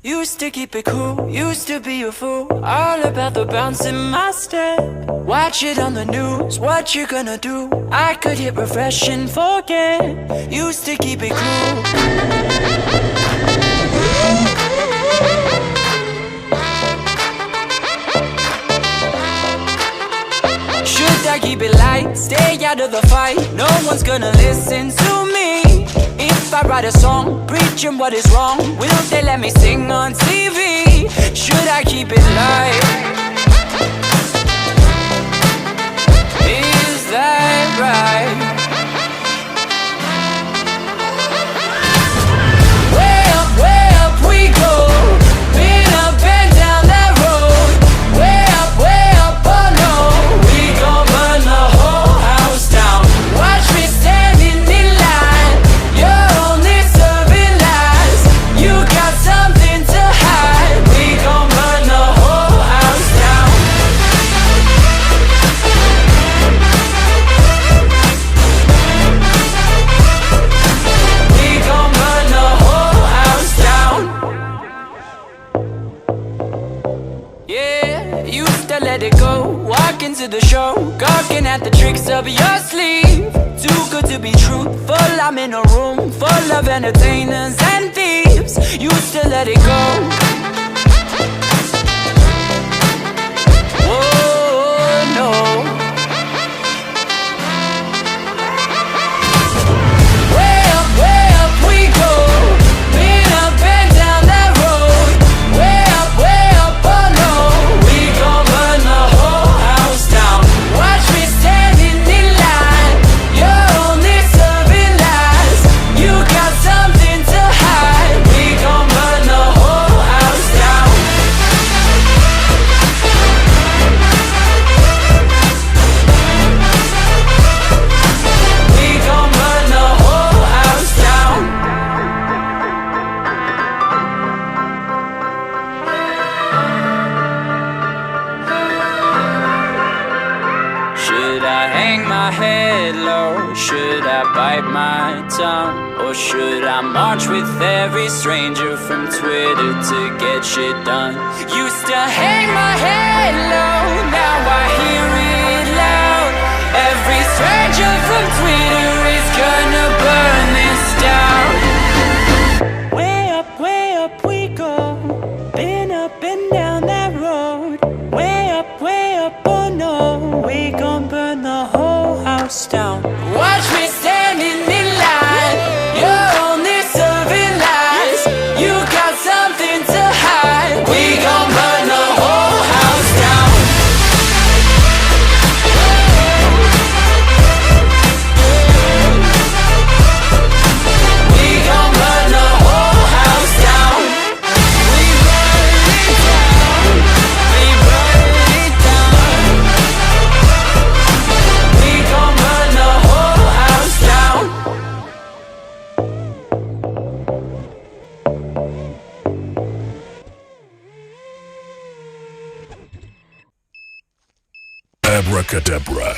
Used to keep it cool, used to be a fool, all about the bounce in my step. Watch it on the news, what you gonna do? I could hit refresh and forget. Used to keep it cool. Should I keep it light, stay out of the fight? No one's gonna listen to me. If I write a song, preaching what is wrong, will they let me sing on TV? Should I keep it light? Is that right? Way up we go. Been up and down that road. Way up, oh no. We gon' burn the whole house down. Watch me standing in line. You're only serving lies. You got something to hide. We gon' burn the whole house down. We gon' burn the whole house down. Yeah, used to let it go. Walk into the show, gawking at the tricks of your sleeve. Too good to be truthful, I'm in a room full of entertainers and thieves. Used to let it go. Oh no. Way up we go. Been up and down that road. Way up, oh no. We gon' burn the whole house down. Watch me standing in line. You're only serving lies. You got something to hide. We gon' burn the whole house down. We gon' burn the whole house down. Should I hang my head low? Should I bite my tongue? Or should I march with every stranger from Twitter to get shit done? Used to hang my head low, now I hear it loud. Every stranger from Twitter is gonna burn this down. Way up we go. Been up and down that road. Way up, oh no. We gon' burn the whole house down. Watch me standing in line. You're only serving lies. You got something to hide. We gon' burn the whole house down. We gon' burn the whole house down. We burn it down. We burn it down. We gon' burn the whole house down. Abracadabra.